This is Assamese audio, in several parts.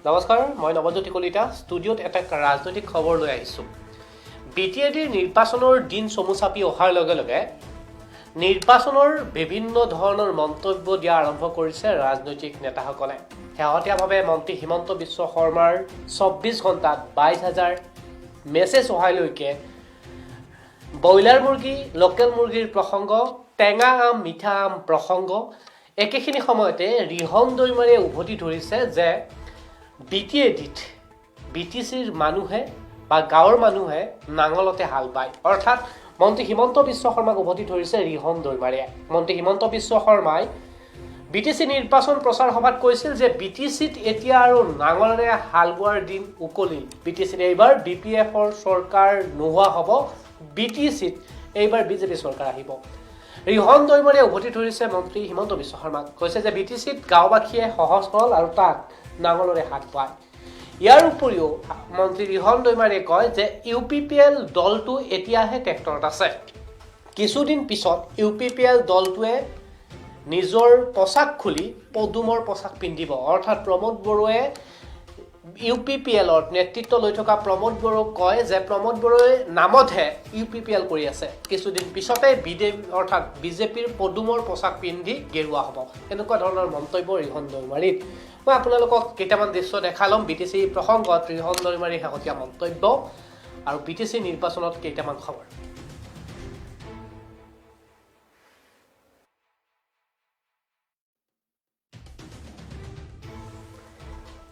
নমস্কাৰ, মই নৱজ্যোতি কলিতা ষ্টুডিঅ'ত এটা ৰাজনৈতিক খবৰ লৈ আহিছোঁ। BTADৰ নিৰ্বাচনৰ দিন চমু চাপি অহাৰ লগে লগে নিৰ্বাচনৰ বিভিন্ন ধৰণৰ মন্তব্য দিয়া আৰম্ভ কৰিছে ৰাজনৈতিক নেতাসকলে। শেহতীয়াভাৱে মন্ত্ৰী হিমন্ত বিশ্ব শৰ্মাৰ 24 ঘণ্টাত 22,000 মেছেজ অহালৈকে ব্ৰইলাৰ মুৰ্গী, লোকেল মুৰ্গীৰ প্ৰসংগ, টেঙা আম, মিঠা আম প্ৰসংগ, একেখিনি সময়তে ৰিহন দৈমাৰীয়ে উভতি ধৰিছে যে BTADত BTCৰ মানুহে বা গাঁৱৰ মানুহে নাঙলতে হাল বায়। অৰ্থাৎ মন্ত্ৰী হিমন্ত বিশ্ব শৰ্মাক উভতি ধৰিছে ৰিহন দৈমাৰীয়ে। মন্ত্ৰী হিমন্ত বিশ্ব শৰ্মাই BTC নিৰ্বাচন প্ৰচাৰ সভাত কৈছিল যে BTCত এতিয়া আৰু নাঙলেৰে হাল বোৱাৰ দিন উকলিল। BTCত এইবাৰ BPFৰ চৰকাৰ নোহোৱা হ'ব, BTCত এইবাৰ BJP চৰকাৰ আহিব। ৰিহন দৈমাৰীয়ে উভতি ধৰিছে মন্ত্ৰী হিমন্ত বিশ্ব শৰ্মাক, কৈছে যে BTCত গাঁওবাসীয়ে সহজ সৰল আৰু তাত নাঙলৰে হাত পায়। ইয়াৰ উপৰিও মন্ত্ৰী ৰিহন দৈমাৰীয়ে কয় যে UPPL দলটো এতিয়াহে ট্ৰেক্টৰত আছে। কিছুদিন পিছত UPPL দলটোৱে নিজৰ পোচাক খুলি পদুমৰ পোচাক পিন্ধিব। অৰ্থাৎ প্ৰমোদ বড়োৱে UPPLৰ নেতৃত্ব লৈ থকা প্ৰমোদ বড়োক কয় যে প্ৰমোদ বড়োৱে নামতহে UPPL কৰি আছে। কিছুদিন পিছতে অৰ্থাৎ BJPৰ পদুমৰ পোচাক পিন্ধি গেৰুৱা হ'ব। এনেকুৱা ধৰণৰ মন্তব্য ৰিহন দৈমাৰীত। মই আপোনালোকক কেইটামান দৃশ্য দেখালম BTC প্ৰসংগত ৰিহন দৈমাৰীৰ শেহতীয়া মন্তব্য আৰু BTC নিৰ্বাচনত কেইটামান খবৰ।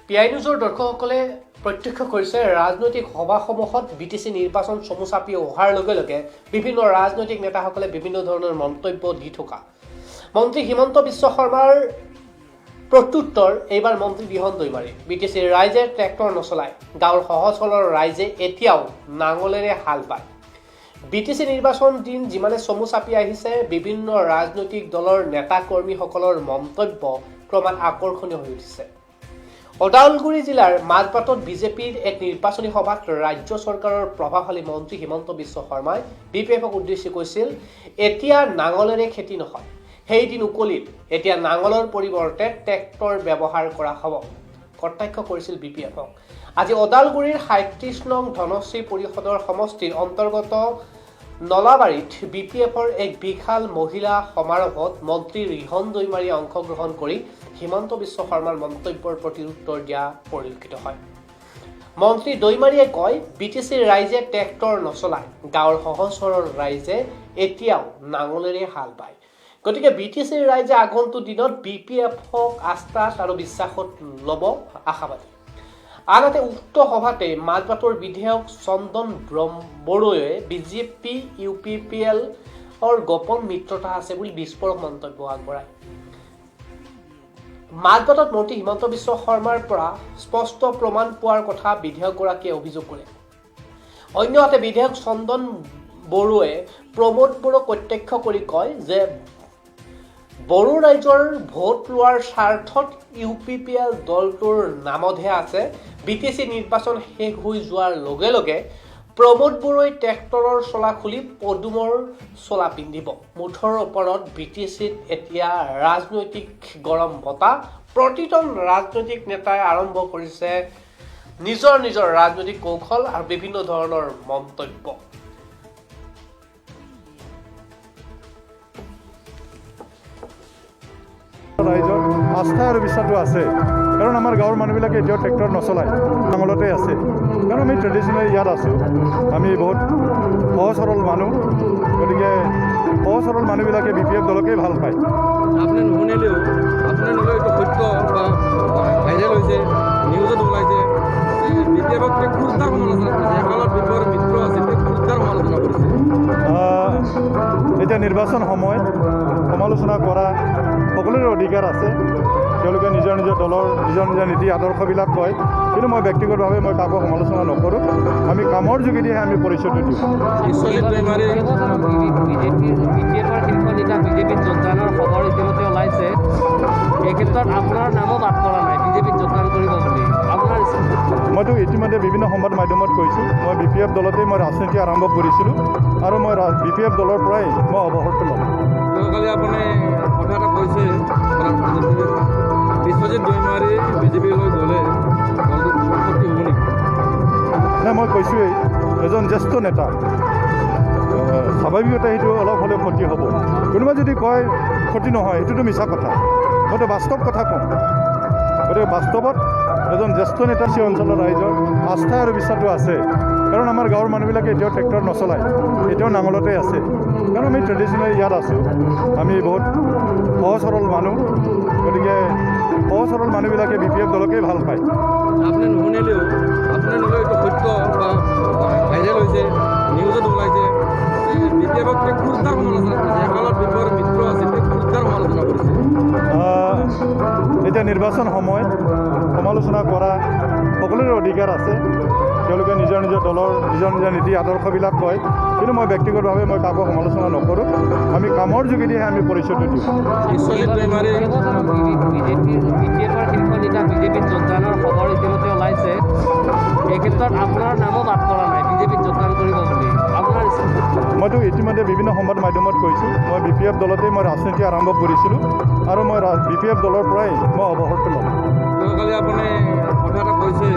PI নিউজৰ দৰ্শকসকলে প্ৰত্যক্ষ কৰিছে ৰাজনৈতিক সভাসমূহত BTC নিৰ্বাচন চমু চাপি অহাৰ লগে লগে বিভিন্ন ৰাজনৈতিক নেতাসকলে বিভিন্ন ধৰণৰ মন্তব্য দি থকা। মন্ত্ৰী হিমন্ত বিশ্ব শৰ্মাৰ প্ৰত্যুত্তৰ এইবাৰ মন্ত্ৰী ৰিহন দৈমাৰী। BTCৰ ৰাইজে ট্ৰেক্টৰ নচলায়, গাঁৱৰ সহজ সৰল ৰাইজে এতিয়াও নাঙলেৰে হাল বায়। BTC নিৰ্বাচন দিন যিমানে চমু চাপি আহিছে, বিভিন্ন ৰাজনৈতিক দলৰ নেতা কৰ্মীসকলৰ মন্তব্য ক্ৰমাৎ আকৰ্ষণীয় হৈ উঠিছে। ওদালগুৰি জিলাৰ মাজবাটত BJPৰ এক নিৰ্বাচনী সভাত ৰাজ্য চৰকাৰৰ প্ৰভাৱশালী মন্ত্ৰী হিমন্ত বিশ্ব শৰ্মাই BPFক উদ্দেশ্যি কৈছিল, এতিয়া নাঙলেৰে খেতি নহয়, সেইদিন উকলিল, এতিয়া নাঙলৰ পৰিৱৰ্তে ট্ৰেক্টৰ ব্যৱহাৰ কৰা হ'ব। কটাক্ষ কৰিছিল BPFক। আজি ওদালগুৰিৰ 37 নং ধনশ্ৰী পৰিষদৰ সমষ্টিৰ অন্তৰ্গত নলাবাৰীত BPFৰ এক বিশাল মহিলা সমাৰোহত মন্ত্ৰী ৰিহন দৈমাৰীয়ে অংশগ্ৰহণ কৰি হিমন্ত বিশ্ব শৰ্মাৰ মন্তব্যৰ প্ৰত্যুত্তৰ দিয়া পৰিলক্ষিত হয়। মন্ত্ৰী দৈমাৰীয়ে কয়, BTCৰ ৰাইজে ট্ৰেক্টৰ নচলায়, গাঁৱৰ সহজ সৰল ৰাইজে এতিয়াও নাঙলেৰে হাল বায়। গতিকে BTCৰ ৰাইজে আগন্তুক দিনত BPFক আস্থাত আৰু বিশ্বাসত ল'ব আশাবাদী। আনহাতে উক্ত সভাতে মাজবাটৰ বিধায়ক চন্দন বড়োৱে BJP UPPLৰ গোপন মিত্ৰতা আছে বুলি বিস্ফোৰক মন্তব্য আগবঢ়ায়। মাজবাটত মন্ত্ৰী হিমন্ত বিশ্ব শৰ্মাৰ পৰা স্পষ্ট প্ৰমাণ পোৱাৰ কথা বিধায়কগৰাকীয়ে অভিযোগ কৰে। অন্যহাতে বিধায়ক চন্দন বড়োৱে প্ৰমোদ বড়োক প্ৰত্যক্ষ কৰি কয় যে বড়ো ৰাইজৰ ভোট লোৱাৰ স্বাৰ্থত UPPL দলটোৰ নামতহে আছে। BTC নিৰ্বাচন শেষ হৈ যোৱাৰ লগে লগে প্ৰমোদ বড়োই ট্ৰেক্টৰৰ চলা খুলি পদুমৰ চলা পিন্ধিব। মুঠৰ ওপৰত BTCত এতিয়া ৰাজনৈতিক গৰম বতাহ। প্ৰতিজন ৰাজনৈতিক নেতাই আৰম্ভ কৰিছে নিজৰ নিজৰ ৰাজনৈতিক কৌশল আৰু বিভিন্ন ধৰণৰ মন্তব্য। ৰাইজৰ আস্থা আৰু বিশ্বাসটো আছে, কাৰণ আমাৰ গাঁৱৰ মানুহবিলাকে এতিয়াও ট্ৰেক্টৰ নচলায়, নাঙলতে আছে। কাৰণ আমি ট্ৰেডিশ্যনেল ইয়াত আছোঁ, আমি বহুত সহজ সৰল মানুহ, গতিকে সহজ সৰল মানুহবিলাকে BPF দলকেই ভাল পায়। আপুনি নুশুনিলেও এইটো সত্য বা ভাইৰেল হৈছে, নিউজত ওলাইছে। BPFক খুচদাৰ সমালোচনা কৰিছে, একালত BPFৰ মিত্ৰ আছিল, খুচদাৰ সমালোচনা কৰিছে। এতিয়া নিৰ্বাচন সময়, সমালোচনা কৰা সকলোৰে অধিকাৰ আছে। তেওঁলোকে নিজৰ নিজৰ দলৰ নিজৰ নিজৰ নীতি আদৰ্শবিলাক কয়, কিন্তু মই ব্যক্তিগতভাৱে মই কাকো সমালোচনা নকৰোঁ। আমি কামৰ যোগেদিহে আমি পৰিচয়টো দিওঁ। BJPত যোগদানৰ খবৰ ইতিমধ্যে ওলাইছে। এই ক্ষেত্ৰত আপোনাৰ নামো বাদ পৰা নাই, BJPত যোগদান কৰিব বুলি আপোনাৰ মইতো ইতিমধ্যে বিভিন্ন সংবাদ মাধ্যমত কৈছোঁ, মই BPF দলতেই মই ৰাজনীতি আৰম্ভ কৰিছিলোঁ আৰু মই BPF দলৰ পৰাই মই অৱসৰটো ল'ম। কালি আপুনি কথা এটা কৈছে, বিশ্বজিৎ দৈমাৰী BJP লৈ গ'লে মানে মই কৈছোঁৱেই এজন জ্যেষ্ঠ নেতা স্বাভাৱিকতে সেইটো অলপ হ'লেও ক্ষতি হ'ব। কোনোবা যদি কয় ক্ষতি নহয় সেইটোতো মিছা কথা, মইতো বাস্তৱ কথা কওঁ। গতিকে বাস্তৱত এজন জ্যেষ্ঠ নেতা সেই অঞ্চলৰ ৰাইজৰ আস্থা আৰু বিশ্বাসটো আছে। কাৰণ আমাৰ গাঁৱৰ মানুহবিলাকে এতিয়াও ট্ৰেক্টৰ নচলায়, এতিয়াও নাঙলতে আছে। কাৰণ আমি ট্ৰেডিশ্যনেলি ইয়াত আছোঁ, আমি বহুত সহজ সৰল মানুহ। গতিকে সহজ সৰল মানুহবিলাকে BPF দলকেই ভাল পায়। আপুনি নুশুনিলেও এইটো সত্য বা ভাইৰেল হৈছে, নিউজত ওলাইছে। BPF-ক ক্ৰুৰতাৰ সমালোচনা কৰিছে, একালত BPF-ৰ মিত্ৰ আছিল, ক্ৰুৰতাৰ সমালোচনা কৰিছে। এতিয়া নিৰ্বাচন সময়ত সমালোচনা কৰা সকলোৰে অধিকাৰ আছে। তেওঁলোকে নিজৰ নিজৰ দলৰ নিজৰ নিজৰ নীতি আদৰ্শবিলাক কয়, কিন্তু মই ব্যক্তিগতভাৱে মই কাকো সমালোচনা নকৰোঁ। আমি কামৰ যোগেদিহে আমি পৰিচয়টো দিওঁ। বিশ্বজিৎ দৈমাৰী BPF-ৰ শীৰ্ষ নেতা বিজেপিত যোগদানৰ খবৰ ইতিমধ্যে ওলাইছে। এই ক্ষেত্ৰত আপোনাৰ নামো বাদ পৰা নাই বিজেপিত যোগদান কৰিব বুলি। আপোনাৰ মইতো ইতিমধ্যে বিভিন্ন সংবাদ মাধ্যমত কৈছোঁ, মই BPF দলতেই মই ৰাজনীতি আৰম্ভ কৰিছিলোঁ আৰু মই BPF দলৰ পৰাই মই অৱসৰটো ল'ম। যোৱাকালি আপুনি কথা এটা কৈছে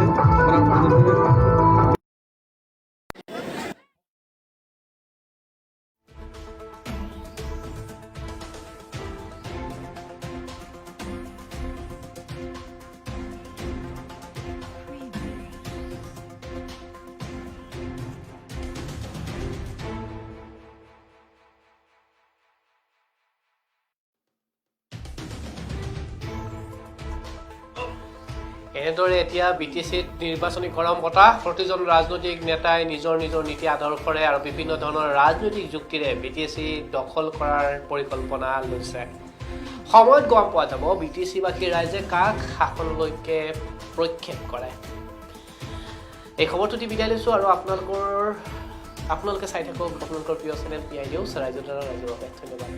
এনেদৰে এতিয়া BTCত নিৰ্বাচনী গৰম বতাহ। প্ৰতিজন ৰাজনৈতিক নেতাই নিজৰ নিজৰ নীতি আদৰ্শৰে আৰু বিভিন্ন ধৰণৰ ৰাজনৈতিক যুক্তিৰে BTC দখল কৰাৰ পৰিকল্পনা লৈছে। সময়ত গম পোৱা যাব BTC-বাসী ৰাইজে কাক শাসনলৈকে প্ৰক্ষেপ কৰে। এই খবৰটো দি বিদায় লৈছোঁ আৰু আপোনালোকে চাই থাকক আপোনালোকৰ প্ৰিয় চেনেল PI নিউজ, ৰাইজৰ দ্বাৰা ৰাইজৰ বাবে। ধন্যবাদ।